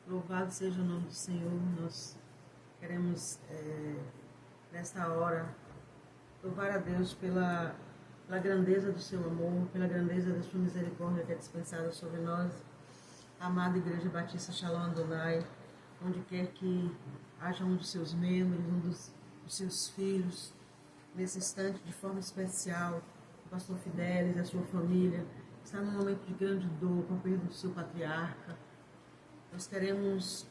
Louvado seja o nome do Senhor. Nós queremos, nesta hora, louvar a Deus pela grandeza do seu amor, pela grandeza da sua misericórdia que é dispensada sobre nós. Amada Igreja Batista Shalom Adonai, onde quer que haja um dos seus membros, um dos seus filhos, nesse instante, de forma especial, o pastor Fidelis e a sua família, está num momento de grande dor, com a perda do seu patriarca. Nós queremos,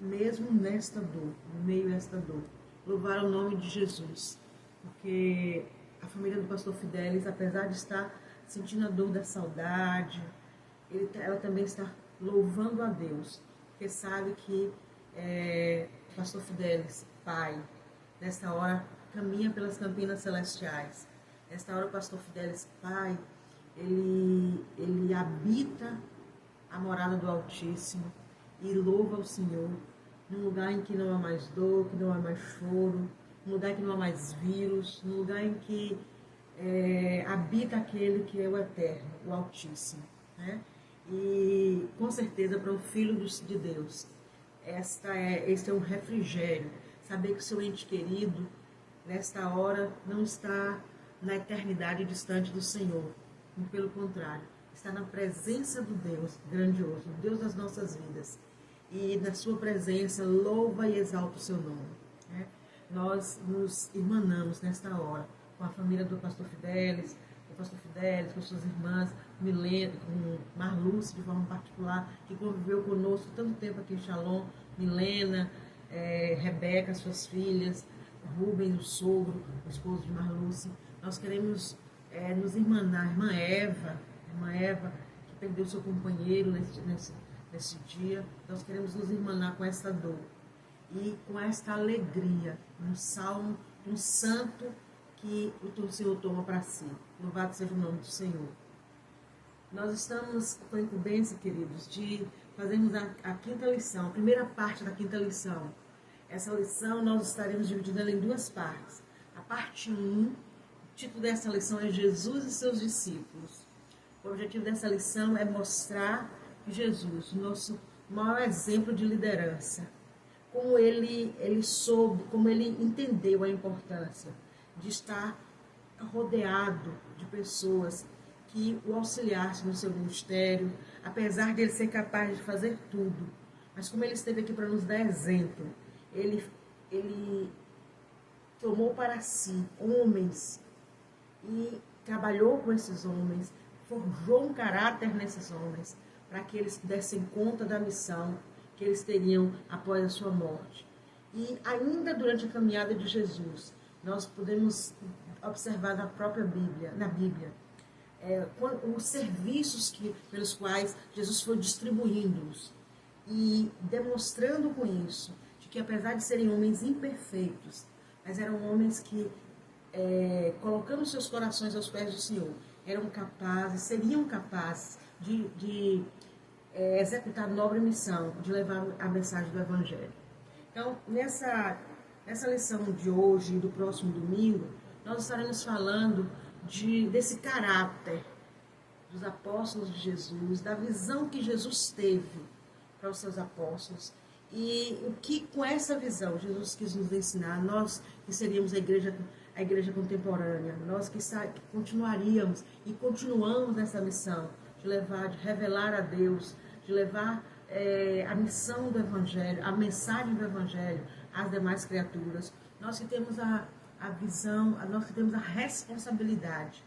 mesmo nesta dor, no meio desta dor, louvar o nome de Jesus, porque a família do pastor Fidelis, apesar de estar sentindo a dor da saudade, ela também está louvando a Deus, porque sabe que o pastor Fidelis, pai, nesta hora caminha pelas campinas celestiais. Nesta hora o pastor Fidelis, pai, ele habita a morada do Altíssimo e louva o Senhor num lugar em que não há mais dor, que não há mais choro, num lugar em que não há mais vírus, num lugar em que habita aquele que é o Eterno, o Altíssimo, né? E com certeza para o Filho de Deus, este é um refrigério, saber que o seu ente querido nesta hora não está na eternidade distante do Senhor, e pelo contrário, está na presença do Deus grandioso, o Deus das nossas vidas, e na sua presença louva e exalta o seu nome, né? Nós nos irmanamos nesta hora com a família do pastor Fidelis, com suas irmãs, Milena, com Marluce de forma particular, que conviveu conosco tanto tempo aqui em Shalom, Milena, Rebeca, suas filhas, Rubens, o sogro, o esposo de Marluce. Nós queremos nos irmanar, irmã Eva, que perdeu seu companheiro nesse dia. Nós queremos nos irmanar com essa dor e com esta alegria, no salmo, um santo que o Senhor toma para si. Louvado seja o nome do Senhor. Nós estamos com a incumbência, queridos, de fazermos a quinta lição, a primeira parte da quinta lição. Essa lição nós estaremos dividindo ela em duas partes. A parte 1, o título dessa lição é Jesus e seus discípulos. O objetivo dessa lição é mostrar que Jesus, o nosso maior exemplo de liderança, como ele soube, como ele entendeu a importância de estar rodeado de pessoas que o auxiliassem no seu ministério, apesar de ele ser capaz de fazer tudo. Mas como ele esteve aqui para nos dar exemplo, ele tomou para si homens e trabalhou com esses homens, forjou um caráter nesses homens, para que eles dessem conta da missão que eles teriam após a sua morte. E ainda durante a caminhada de Jesus, nós podemos observar na Bíblia, os serviços pelos quais Jesus foi distribuindo-os e demonstrando com isso de que, apesar de serem homens imperfeitos, mas eram homens que, colocando seus corações aos pés do Senhor, seriam capazes de executar a nobre missão de levar a mensagem do Evangelho. Então, nessa lição de hoje e do próximo domingo, nós estaremos falando desse caráter dos apóstolos de Jesus, da visão que Jesus teve para os seus apóstolos e o que com essa visão Jesus quis nos ensinar, nós que seríamos a igreja contemporânea, nós que continuaríamos e continuamos nessa missão de revelar a Deus, de levar a missão do Evangelho, a mensagem do Evangelho às demais criaturas. Nós que temos a visão, nós que temos a responsabilidade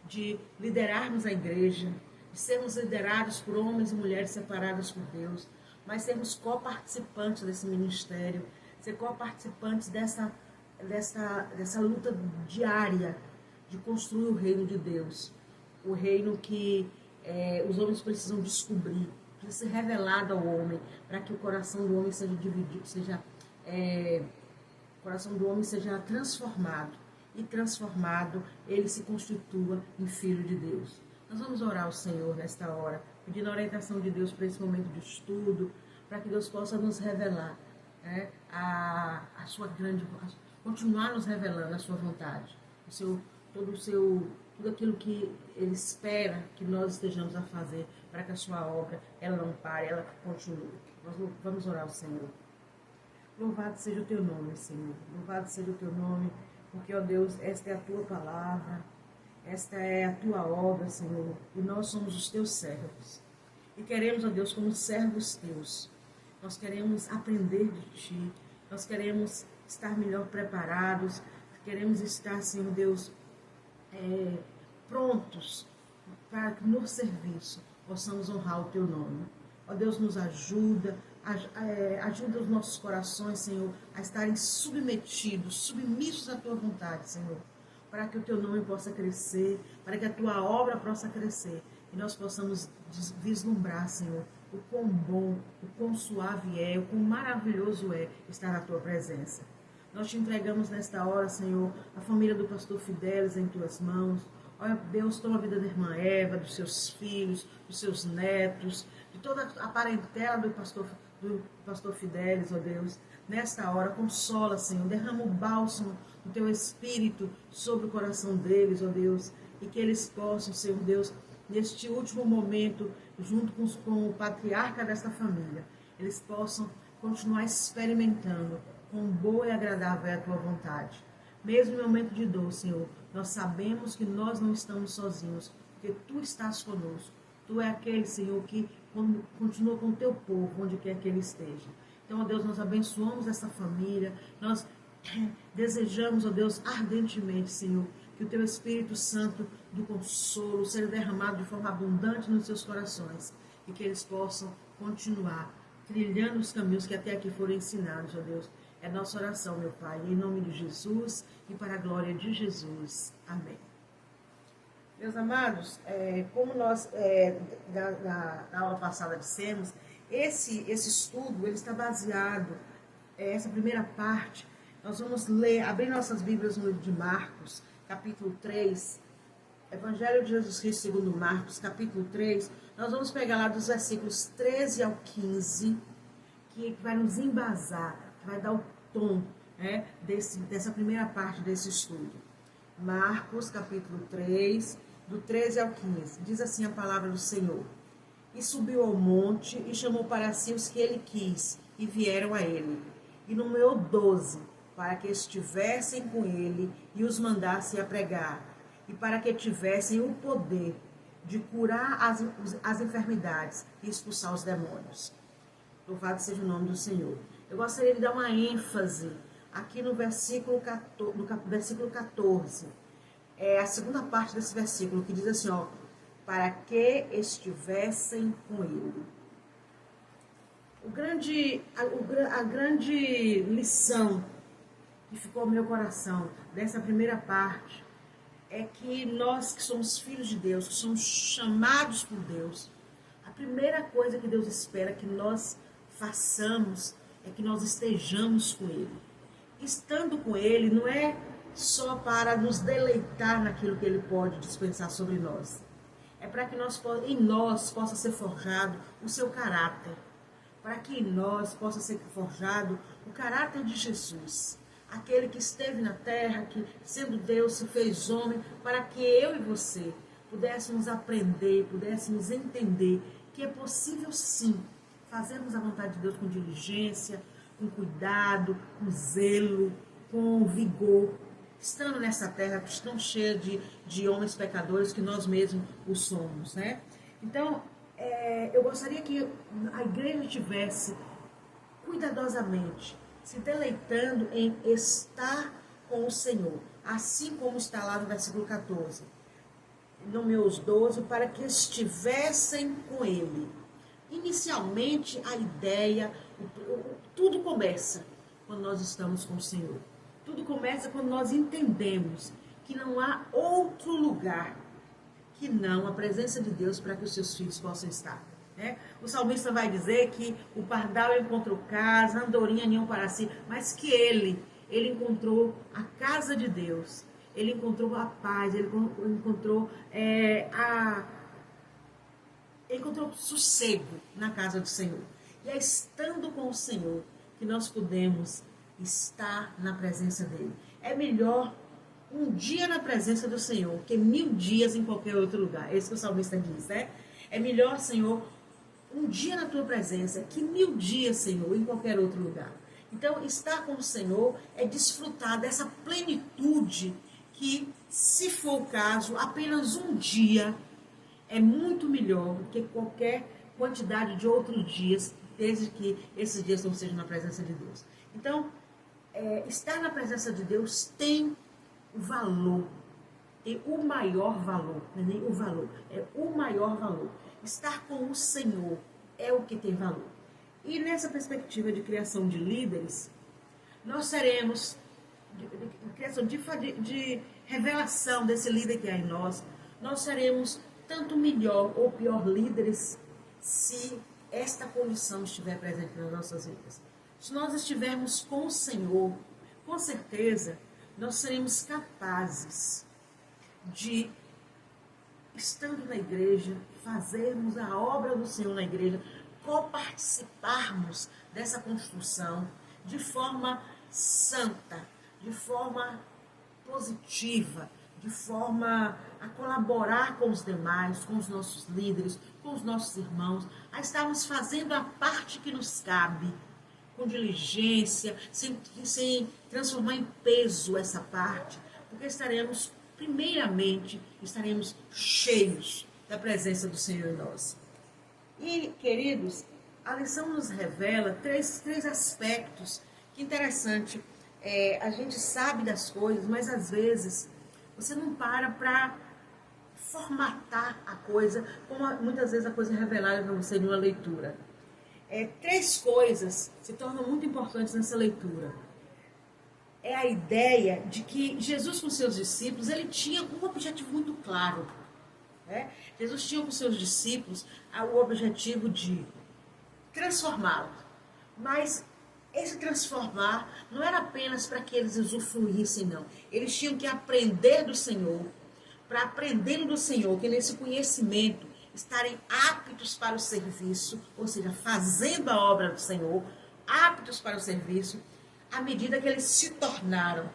de liderarmos a igreja, de sermos liderados por homens e mulheres separados por Deus, mas sermos coparticipantes desse ministério, ser coparticipantes dessa luta diária de construir o reino de Deus, o reino que os homens precisam descobrir, precisa ser revelado ao homem, para que o coração do homem seja dividido, o coração do homem seja transformado, e transformado ele se constitua em filho de Deus. Nós vamos orar ao Senhor nesta hora, pedindo a orientação de Deus para esse momento de estudo, para que Deus possa nos revelar a sua grande, continuar nos revelando a sua vontade, tudo aquilo que Ele espera que nós estejamos a fazer para que a sua obra, ela não pare, ela continue. Nós vamos orar ao Senhor. Louvado seja o teu nome, Senhor. Louvado seja o teu nome, porque, ó Deus, esta é a tua palavra, esta é a tua obra, Senhor, e nós somos os teus servos. E queremos, ó Deus, como servos teus, nós queremos aprender de ti, nós queremos estar melhor preparados, queremos estar, Senhor Deus, prontos para que no serviço possamos honrar o teu nome. Ó Deus, nos ajuda, ajuda os nossos corações, Senhor, a estarem submetidos, submissos à tua vontade, Senhor, para que o teu nome possa crescer, para que a tua obra possa crescer e nós possamos vislumbrar, Senhor, o quão bom, o quão suave é, o quão maravilhoso é estar na tua presença. Nós te entregamos nesta hora, Senhor, a família do pastor Fidelis em tuas mãos. Ó Deus, toma a vida da irmã Eva, dos seus filhos, dos seus netos, de toda a parentela do pastor Fidelis, ó Deus. Nesta hora, consola, Senhor, derrama o bálsamo do teu Espírito sobre o coração deles, ó Deus, e que eles possam, Senhor Deus, neste último momento, junto com o patriarca desta família, eles possam continuar experimentando quão boa e agradável é a tua vontade. Mesmo em momento de dor, Senhor, nós sabemos que nós não estamos sozinhos, porque tu estás conosco. Tu é aquele, Senhor, que continua com o teu povo, onde quer que ele esteja. Então, ó Deus, nós abençoamos essa família, nós desejamos, ó Deus, ardentemente, Senhor, que o teu Espírito Santo do consolo seja derramado de forma abundante nos seus corações e que eles possam continuar trilhando os caminhos que até aqui foram ensinados, ó Deus. É nossa oração, meu Pai, em nome de Jesus e para a glória de Jesus. Amém. Meus amados, como nós na aula passada dissemos, esse estudo ele está baseado, essa primeira parte, nós vamos ler, abrir nossas Bíblias no livro de Marcos, capítulo 3, Evangelho de Jesus Cristo segundo Marcos, capítulo 3, nós vamos pegar lá dos versículos 13 ao 15, que vai nos embasar, que vai dar o tom, né, dessa primeira parte desse estudo. Marcos, capítulo 3, do 13 ao 15, diz assim a palavra do Senhor. E subiu ao monte e chamou para si os que ele quis, e vieram a ele. E nomeou 12, para que estivessem com ele e os mandasse a pregar, e para que tivessem o poder de curar as enfermidades e expulsar os demônios. Louvado seja o nome do Senhor. Eu gostaria de dar uma ênfase aqui no versículo 14. É a segunda parte desse versículo, que diz assim, ó, para que estivessem com ele. A grande lição que ficou no meu coração dessa primeira parte é que nós que somos filhos de Deus, que somos chamados por Deus, a primeira coisa que Deus espera que nós façamos é que nós estejamos com Ele. Estando com Ele não é só para nos deleitar naquilo que Ele pode dispensar sobre nós. É para que em nós possa ser forjado o seu caráter. Para que em nós possa ser forjado o caráter de Jesus. Aquele que esteve na terra, que sendo Deus se fez homem, para que eu e você pudéssemos aprender, pudéssemos entender que é possível sim fazermos a vontade de Deus com diligência, com cuidado, com zelo, com vigor, estando nessa terra tão cheia de homens pecadores que nós mesmos o somos, né? Então, eu gostaria que a igreja tivesse cuidadosamente se deleitando em estar com o Senhor, assim como está lá no versículo 14. Nomeou os 12 para que estivessem com Ele. Inicialmente, a ideia, tudo começa quando nós estamos com o Senhor. Tudo começa quando nós entendemos que não há outro lugar que não a presença de Deus para que os seus filhos possam estar. Né? O salmista vai dizer que o pardal encontrou casa, a andorinha ninhou para si, mas que ele encontrou a casa de Deus, ele encontrou a paz, ele encontrou sossego na casa do Senhor. E é estando com o Senhor que nós podemos estar na presença dele. É melhor um dia na presença do Senhor que 1000 dias em qualquer outro lugar. É isso que o salmista diz, né? É melhor, Senhor, um dia na tua presença que 1000 dias, Senhor, em qualquer outro lugar. Então, estar com o Senhor é desfrutar dessa plenitude que, se for o caso, apenas um dia é muito melhor do que qualquer quantidade de outros dias, desde que esses dias não sejam na presença de Deus. Então, estar na presença de Deus tem o valor, tem o maior valor, não é nem o valor, é o maior valor. Estar com o Senhor é o que tem valor. E nessa perspectiva de criação de líderes, nós seremos, de revelação desse líder que há em nós, nós seremos tanto melhor ou pior líderes se esta condição estiver presente nas nossas vidas. Se nós estivermos com o Senhor, com certeza, nós seremos capazes de, estando na igreja, fazermos a obra do Senhor na igreja, coparticiparmos dessa construção de forma santa, de forma positiva, de forma a colaborar com os demais, com os nossos líderes, com os nossos irmãos, a estarmos fazendo a parte que nos cabe, com diligência, sem transformar em peso essa parte, porque primeiramente, estaremos cheios da presença do Senhor em nós. E, queridos, a lição nos revela três aspectos. Que interessante, a gente sabe das coisas, mas às vezes você não para formatar a coisa, como muitas vezes a coisa é revelada para você em uma leitura. 3 coisas se tornam muito importantes nessa leitura. É a ideia de que Jesus com seus discípulos, ele tinha um objetivo muito claro. Jesus tinha com seus discípulos o objetivo de transformá-los. Mas esse transformar não era apenas para que eles usufruíssem, não. Eles tinham que aprender do Senhor, para aprenderem do Senhor, que nesse conhecimento estarem aptos para o serviço, ou seja, fazendo a obra do Senhor, aptos para o serviço, à medida que eles se tornaram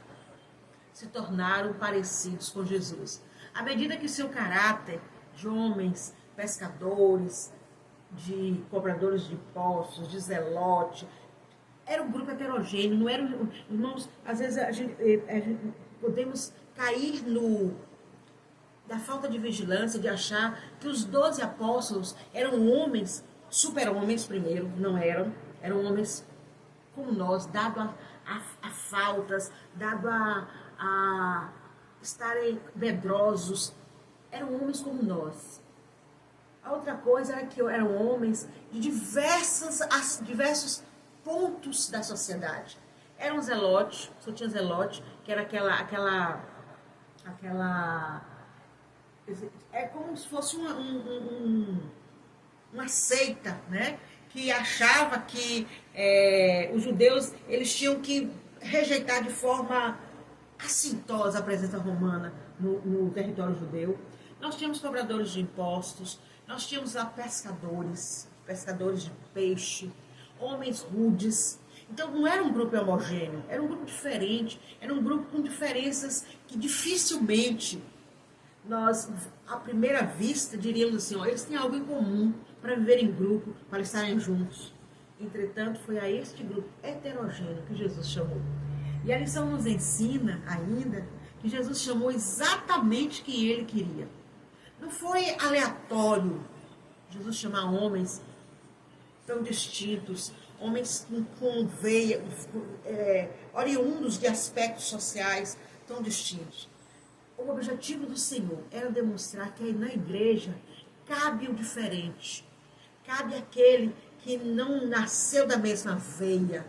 parecidos com Jesus. À medida que o seu caráter de homens, pescadores, de cobradores de impostos, de zelote, era um grupo heterogêneo, não eram, irmãos, às vezes a gente podemos cair da falta de vigilância, de achar que os 12 apóstolos eram homens, super-homens primeiro, não eram homens como nós, dado a faltas, dado a estarem medrosos, eram homens como nós. A outra coisa era que eram homens de diversos pontos da sociedade. Eram zelotes, só tinha zelote, que era aquela é como se fosse uma seita, né? Que achava que os judeus eles tinham que rejeitar de forma assintosa a presença romana no território judeu. Nós tínhamos cobradores de impostos, nós tínhamos lá pescadores de peixe, homens rudes. Então não era um grupo homogêneo, era um grupo diferente, era um grupo com diferenças que dificilmente nós, à primeira vista, diríamos assim, eles têm algo em comum para viver em grupo, para estarem juntos. Entretanto, foi a este grupo heterogêneo que Jesus chamou. E a lição nos ensina ainda que Jesus chamou exatamente quem ele queria. Não foi aleatório Jesus chamar homens tão distintos, homens com veia, oriundos de aspectos sociais tão distintos. O objetivo do Senhor era demonstrar que na igreja cabe o diferente, cabe aquele que não nasceu da mesma veia,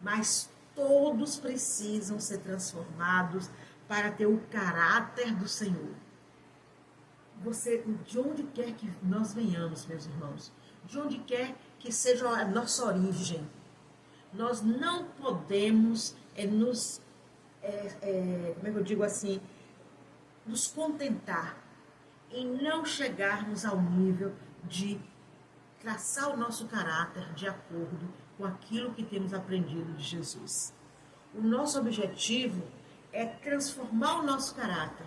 mas todos precisam ser transformados para ter o caráter do Senhor. De onde quer que nós venhamos, meus irmãos, de onde quer que seja a nossa origem, nós não podemos nos contentar em não chegarmos ao nível de traçar o nosso caráter de acordo com aquilo que temos aprendido de Jesus. O nosso objetivo é transformar o nosso caráter.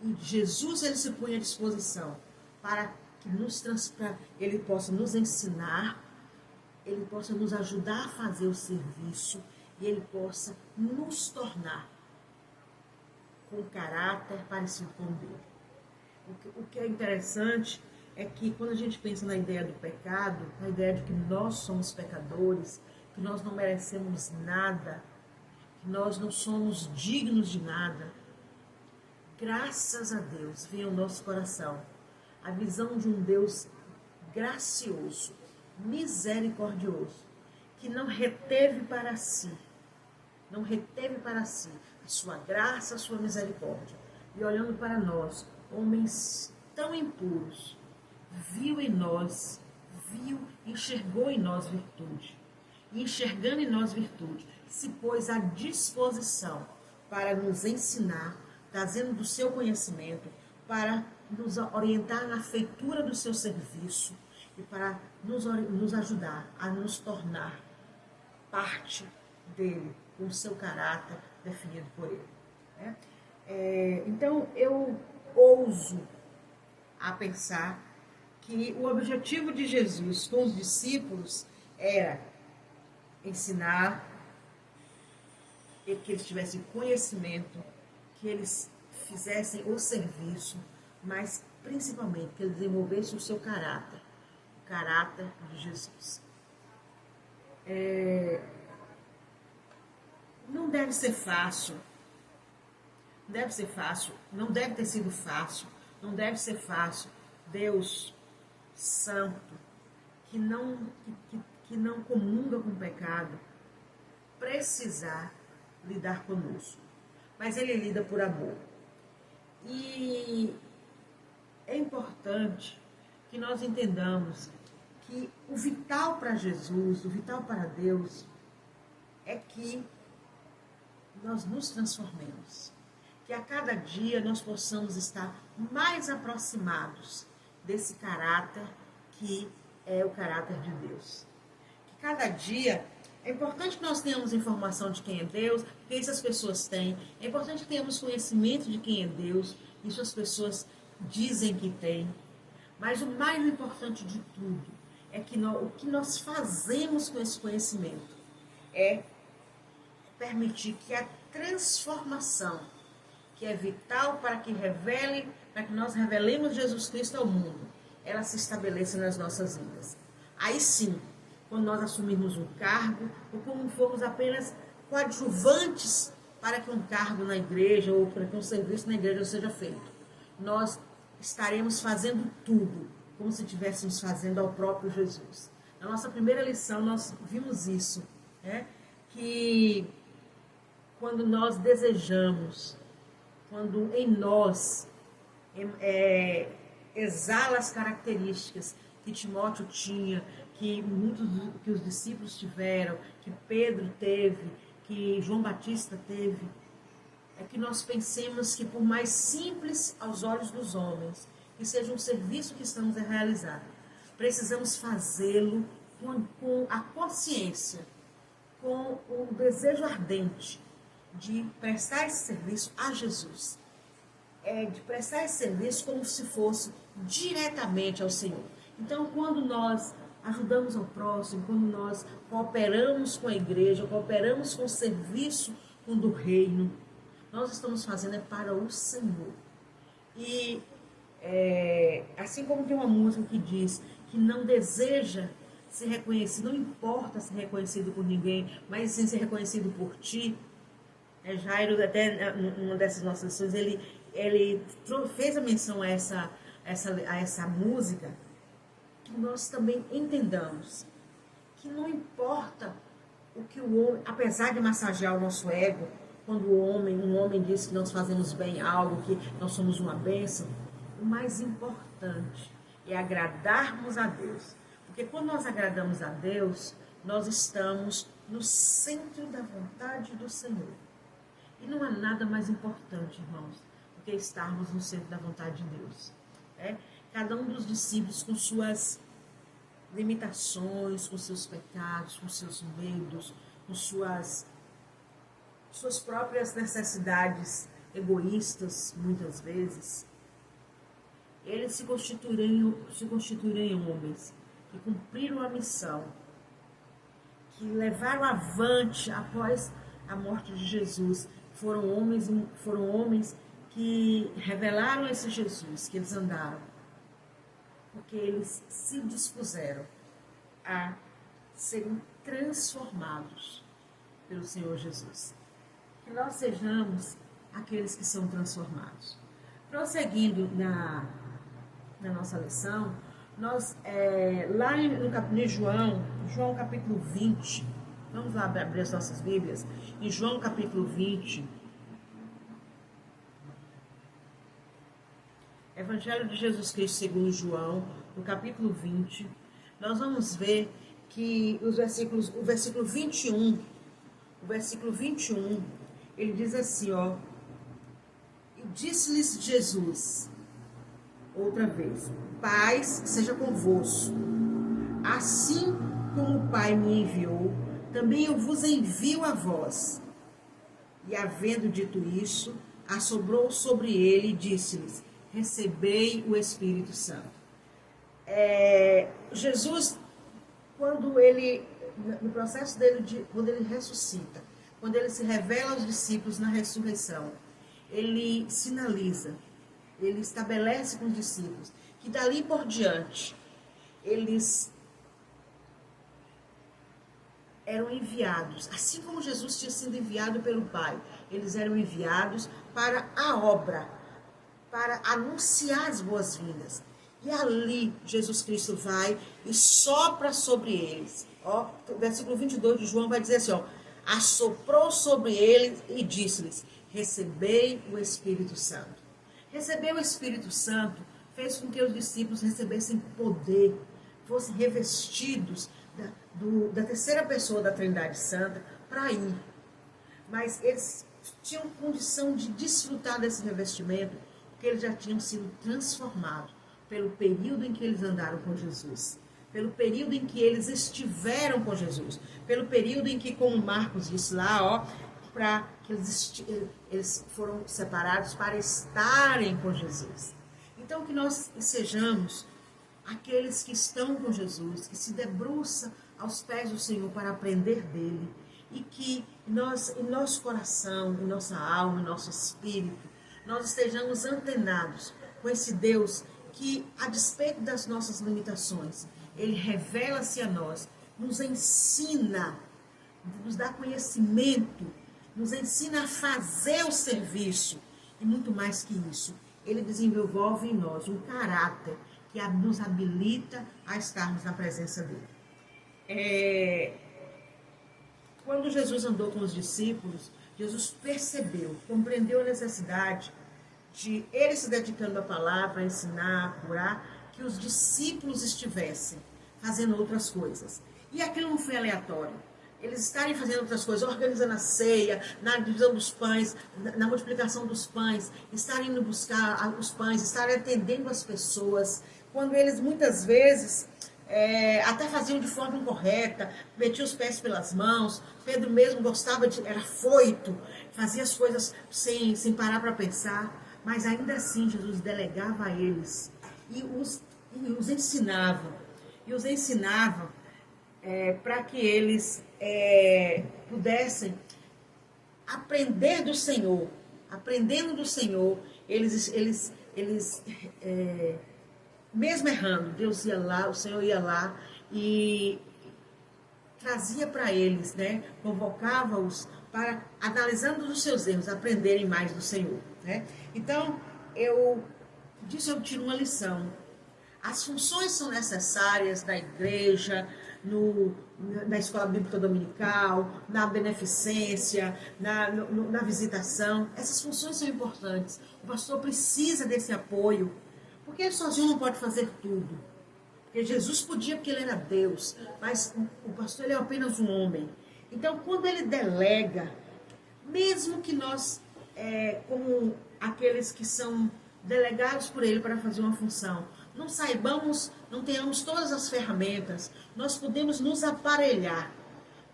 E Jesus ele se põe à disposição para que Ele possa nos ensinar, Ele possa nos ajudar a fazer o serviço e Ele possa nos tornar com caráter parecido com o dele. O que é interessante é que quando a gente pensa na ideia do pecado, na ideia de que nós somos pecadores, que nós não merecemos nada, que nós não somos dignos de nada, graças a Deus vem ao nosso coração a visão de um Deus gracioso, misericordioso, que não reteve para si a sua graça, a sua misericórdia. E olhando para nós, homens tão impuros, enxergou em nós virtude. E enxergando em nós virtude, se pôs à disposição para nos ensinar, trazendo do seu conhecimento, para nos orientar na feitura do seu serviço e para nos ajudar a nos tornar parte dele, com o seu caráter definido por ele. Né? Então, eu ouso a pensar que o objetivo de Jesus com os discípulos era ensinar, que eles tivessem conhecimento, que eles fizessem o serviço, mas principalmente que eles desenvolvessem o seu caráter, o caráter de Jesus. Não deve ser fácil, não deve ter sido fácil, não deve ser fácil Deus Santo, que não comunga com o pecado, precisar lidar conosco. Mas Ele lida por amor. E é importante que nós entendamos que o vital para Jesus, o vital para Deus, é que nós nos transformemos. Que a cada dia nós possamos estar mais aproximados desse caráter que é o caráter de Deus. Que cada dia é importante que nós tenhamos informação de quem é Deus, porque isso as pessoas têm. É importante que tenhamos conhecimento de quem é Deus, isso as pessoas dizem que têm. Mas o mais importante de tudo é que o que nós fazemos com esse conhecimento é permitir que a transformação, que é vital para que nós revelemos Jesus Cristo ao mundo, ela se estabeleça nas nossas vidas. Aí sim, quando nós assumirmos um cargo, ou como formos apenas coadjuvantes para que um cargo na igreja, ou para que um serviço na igreja seja feito, nós estaremos fazendo tudo, como se estivéssemos fazendo ao próprio Jesus. Na nossa primeira lição, nós vimos isso, né? Que quando nós desejamos, quando em nós exala as características que Timóteo tinha, que os discípulos tiveram, que Pedro teve, que João Batista teve, é que nós pensemos que por mais simples aos olhos dos homens, que seja um serviço que estamos a realizar, precisamos fazê-lo com a consciência, com o desejo ardente de prestar esse serviço a Jesus. De prestar esse serviço como se fosse diretamente ao Senhor. Então, quando nós ajudamos ao próximo, quando nós cooperamos com a igreja, cooperamos com o serviço do reino, nós estamos fazendo para o Senhor. E assim como tem uma música que diz que não deseja ser reconhecido, não importa ser reconhecido por ninguém, mas sim ser reconhecido por ti. Jairo, até numa dessas nossas lições, ele fez a menção a essa música, que nós também entendamos que não importa o que o homem, apesar de massagear o nosso ego, quando um homem diz que nós fazemos bem algo, que nós somos uma bênção, o mais importante é agradarmos a Deus. Porque quando nós agradamos a Deus, nós estamos no centro da vontade do Senhor. E não há nada mais importante, irmãos, do que estarmos no centro da vontade de Deus. Cada um dos discípulos com suas limitações, com seus pecados, com seus medos, com suas próprias necessidades egoístas, muitas vezes, eles se constituiriam homens que cumpriram a missão, que levaram avante após a morte de Jesus. Foram homens que revelaram esse Jesus, que eles andaram, porque eles se dispuseram a serem transformados pelo Senhor Jesus. Que nós sejamos aqueles que são transformados. Prosseguindo na nossa lição, nós, lá em João capítulo 20, vamos lá abrir as nossas Bíblias, em João capítulo 20, Evangelho de Jesus Cristo segundo João, no capítulo 20, nós vamos ver que o versículo 21, ele diz assim, ó: e disse-lhes Jesus, outra vez, paz seja convosco. Assim como o Pai me enviou, também eu vos envio a vós. E havendo dito isso, assoprou sobre ele e disse-lhes, recebei o Espírito Santo. Jesus, quando ele, no processo dele, quando ele ressuscita, quando ele se revela aos discípulos na ressurreição, ele sinaliza, ele estabelece com os discípulos que dali por diante eles eram enviados, assim como Jesus tinha sido enviado pelo Pai, eles eram enviados para a obra, para anunciar as boas-vindas. E ali Jesus Cristo vai e sopra sobre eles. Ó, o versículo 22 de João vai dizer assim, ó: assoprou sobre eles e disse-lhes, recebei o Espírito Santo. Receber o Espírito Santo fez com que os discípulos recebessem poder, fossem revestidos da terceira pessoa da Trindade Santa para ir. Mas eles tinham condição de desfrutar desse revestimento, porque eles já tinham sido transformados pelo período em que eles andaram com Jesus, pelo período em que eles estiveram com Jesus, pelo período em que, como Marcos disse lá, ó, para que eles foram separados para estarem com Jesus. Então, que nós sejamos aqueles que estão com Jesus, que se debruçam aos pés do Senhor para aprender dele, e que nós, em nosso coração, em nossa alma, em nosso espírito, nós estejamos antenados com esse Deus que, a despeito das nossas limitações, ele revela-se a nós, nos ensina, nos dá conhecimento, nos ensina a fazer o serviço, e muito mais que isso, ele desenvolve em nós um caráter que nos habilita a estarmos na presença dele. Quando Jesus andou com os discípulos, Jesus percebeu, compreendeu a necessidade de ele se dedicando à palavra, a ensinar, a curar, que os discípulos estivessem fazendo outras coisas. E aquilo não foi aleatório. Eles estarem fazendo outras coisas, organizando a ceia, na divisão dos pães, na multiplicação dos pães, estarem indo buscar os pães, estarem atendendo as pessoas, quando eles muitas vezes até faziam de forma incorreta, metiam os pés pelas mãos. Pedro mesmo era foito, fazia as coisas sem parar para pensar, mas ainda assim Jesus delegava a eles e os ensinava, para que eles pudessem aprender do Senhor. Aprendendo do Senhor, eles mesmo errando, Deus ia lá, o Senhor ia lá e trazia para eles, né? Convocava-os para, analisando os seus erros, aprenderem mais do Senhor, né? Então, disso eu tiro uma lição. As funções são necessárias na igreja, na escola bíblica dominical, na beneficência, na visitação. Essas funções são importantes. O pastor precisa desse apoio, porque ele sozinho não pode fazer tudo. Porque Jesus podia, porque ele era Deus, mas o pastor ele é apenas um homem. Então, quando ele delega, mesmo que nós, como aqueles que são delegados por ele para fazer uma função, não saibamos, não tenhamos todas as ferramentas, nós podemos nos aparelhar.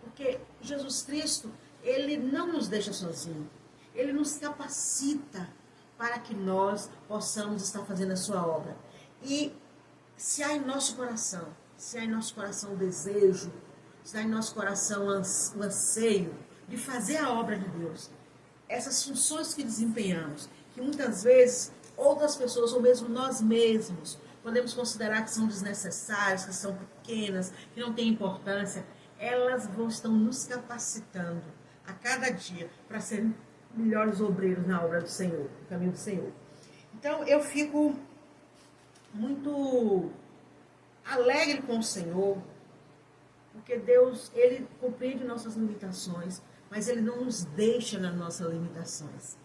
Porque Jesus Cristo, ele não nos deixa sozinho. Ele nos capacita para que nós possamos estar fazendo a sua obra. E se há em nosso coração, o desejo, se há em nosso coração o anseio de fazer a obra de Deus, essas funções que desempenhamos, que muitas vezes outras pessoas, ou mesmo nós mesmos, podemos considerar que são desnecessárias, que são pequenas, que não têm importância, elas estão nos capacitando a cada dia para serem melhores obreiros na obra do Senhor, no caminho do Senhor. Então eu fico muito alegre com o Senhor, porque Deus, Ele compreende nossas limitações, mas Ele não nos deixa nas nossas limitações.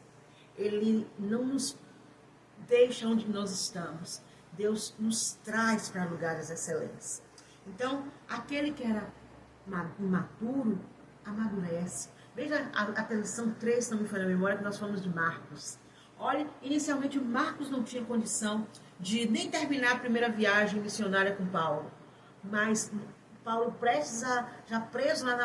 Ele não nos deixa onde nós estamos. Deus nos traz para lugares excelentes. Então, aquele que era imaturo, amadurece. Veja a lição 3, não me foi na memória, que nós falamos de Marcos. Olha, inicialmente Marcos não tinha condição de nem terminar a primeira viagem missionária com Paulo. Mas Paulo prestes já preso lá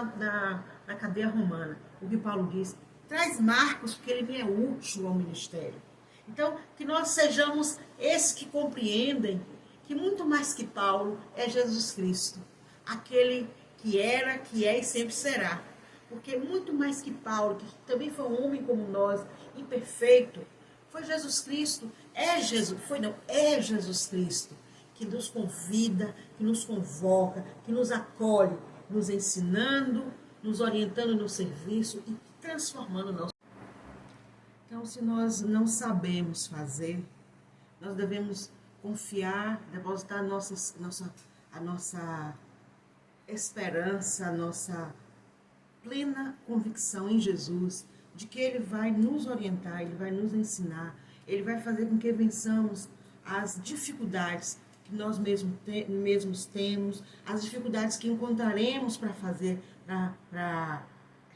na cadeia romana. O que Paulo diz? Traz Marcos, porque ele me é útil ao ministério. Então, que nós sejamos esses que compreendem que muito mais que Paulo é Jesus Cristo. Aquele que era, que é e sempre será. Porque muito mais que Paulo, que também foi um homem como nós, imperfeito, foi Jesus Cristo. É Jesus Cristo que nos convida, que nos convoca, que nos acolhe, nos ensinando, nos orientando no serviço e transformando o nosso. Então, se nós não sabemos fazer, nós devemos confiar, depositar a nossa esperança, a nossa plena convicção em Jesus, de que Ele vai nos orientar, Ele vai nos ensinar, Ele vai fazer com que vençamos as dificuldades que nós mesmos temos, as dificuldades que encontraremos para fazer, para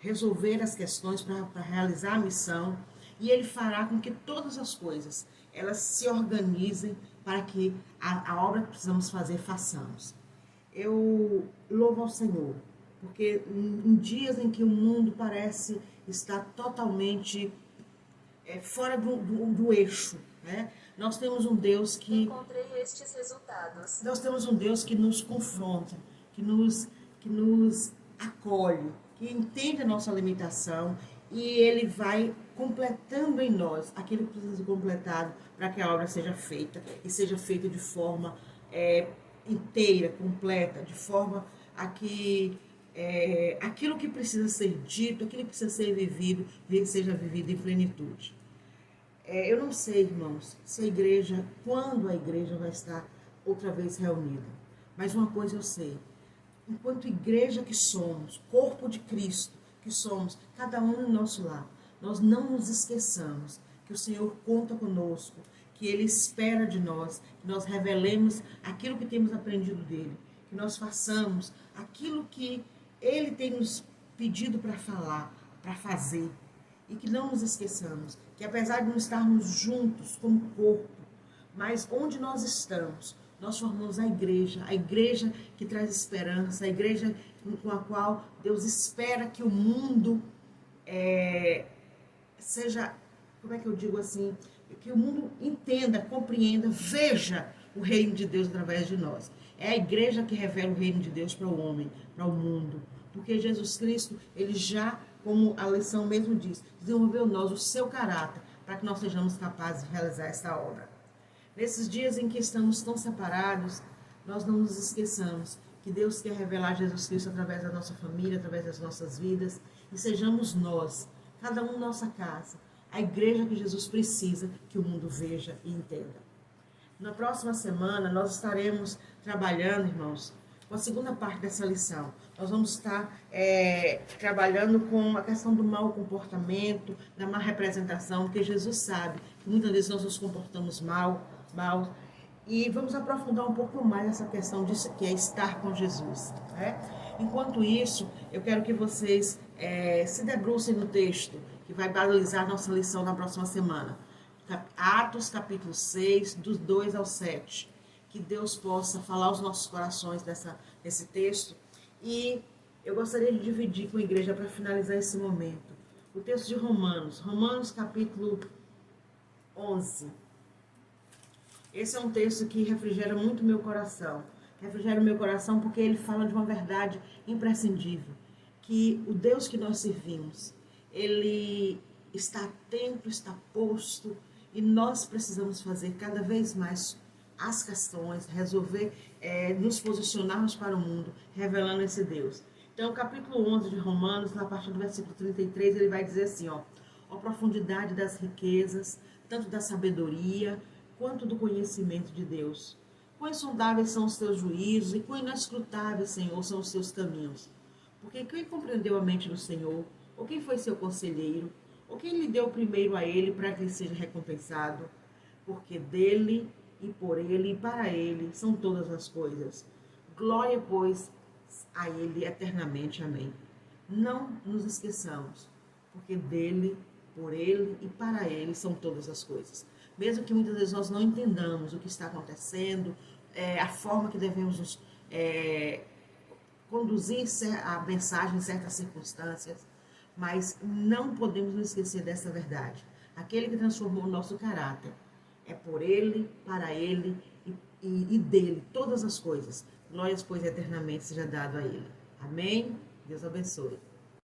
resolver as questões, para realizar a missão, e Ele fará com que todas as coisas, elas se organizem para que a obra que precisamos fazer, façamos. Eu louvo ao Senhor, porque em dias em que o mundo parece estar totalmente fora do eixo, né? Nós temos um Deus que... Encontrei estes resultados. Nós temos um Deus que nos confronta, que nos acolhe, que entende a nossa limitação e Ele vai completando em nós aquilo que precisa ser completado para que a obra seja feita e seja feita de forma inteira, completa, de forma a que aquilo que precisa ser dito, aquilo que precisa ser vivido, seja vivido em plenitude. Eu não sei, irmãos, quando a igreja vai estar outra vez reunida. Mas uma coisa eu sei, enquanto igreja que somos, corpo de Cristo que somos, cada um no nosso lar, nós não nos esqueçamos que o Senhor conta conosco, que Ele espera de nós, que nós revelemos aquilo que temos aprendido dEle, que nós façamos aquilo que Ele tem nos pedido para falar, para fazer. E que não nos esqueçamos que apesar de não estarmos juntos como corpo, mas onde nós estamos, nós formamos a igreja que traz esperança, a igreja com a qual Deus espera que o mundo seja, como é que eu digo assim, que o mundo entenda, compreenda, veja o reino de Deus através de nós. É a igreja que revela o reino de Deus para o homem, para o mundo. Porque Jesus Cristo, Ele já, como a lição mesmo diz, desenvolveu em nós o seu caráter, para que nós sejamos capazes de realizar essa obra. Nesses dias em que estamos tão separados, nós não nos esqueçamos que Deus quer revelar Jesus Cristo através da nossa família, através das nossas vidas, e sejamos nós, cada um na nossa casa, a igreja que Jesus precisa que o mundo veja e entenda. Na próxima semana, nós estaremos trabalhando, irmãos, com a segunda parte dessa lição. Nós vamos estar trabalhando com a questão do mau comportamento, da má representação, porque Jesus sabe que muitas vezes nós nos comportamos mal, e vamos aprofundar um pouco mais essa questão disso que é estar com Jesus. Né? Enquanto isso, eu quero que vocês se debrucem no texto, que vai balizar nossa lição na próxima semana. Atos capítulo 6, dos 2 ao 7. Que Deus possa falar aos nossos corações desse texto. E eu gostaria de dividir com a igreja para finalizar esse momento. O texto de Romanos capítulo 11. Esse é um texto que refrigera muito meu coração. Refrigera o meu coração porque ele fala de uma verdade imprescindível. Que o Deus que nós servimos, ele está atento, está posto, e nós precisamos fazer cada vez mais as questões, resolver, nos posicionarmos para o mundo, revelando esse Deus. Então, o capítulo 11 de Romanos, na partir do versículo 33, ele vai dizer assim, ó profundidade das riquezas, tanto da sabedoria, quanto do conhecimento de Deus. Quão insondáveis são os teus juízos e quão inescrutáveis, Senhor, são os seus caminhos. Porque quem compreendeu a mente do Senhor, ou quem foi seu conselheiro, ou quem lhe deu primeiro a ele para que ele seja recompensado? Porque dele, e por ele, e para ele são todas as coisas. Glória, pois, a ele eternamente. Amém. Não nos esqueçamos, porque dele, por ele e para ele são todas as coisas. Mesmo que muitas vezes nós não entendamos o que está acontecendo, a forma que devemos nos conduzir a mensagem em certas circunstâncias, mas não podemos nos esquecer dessa verdade. Aquele que transformou o nosso caráter, é por ele, para ele e dele todas as coisas. Glórias, pois, eternamente seja dado a ele. Amém? Deus abençoe.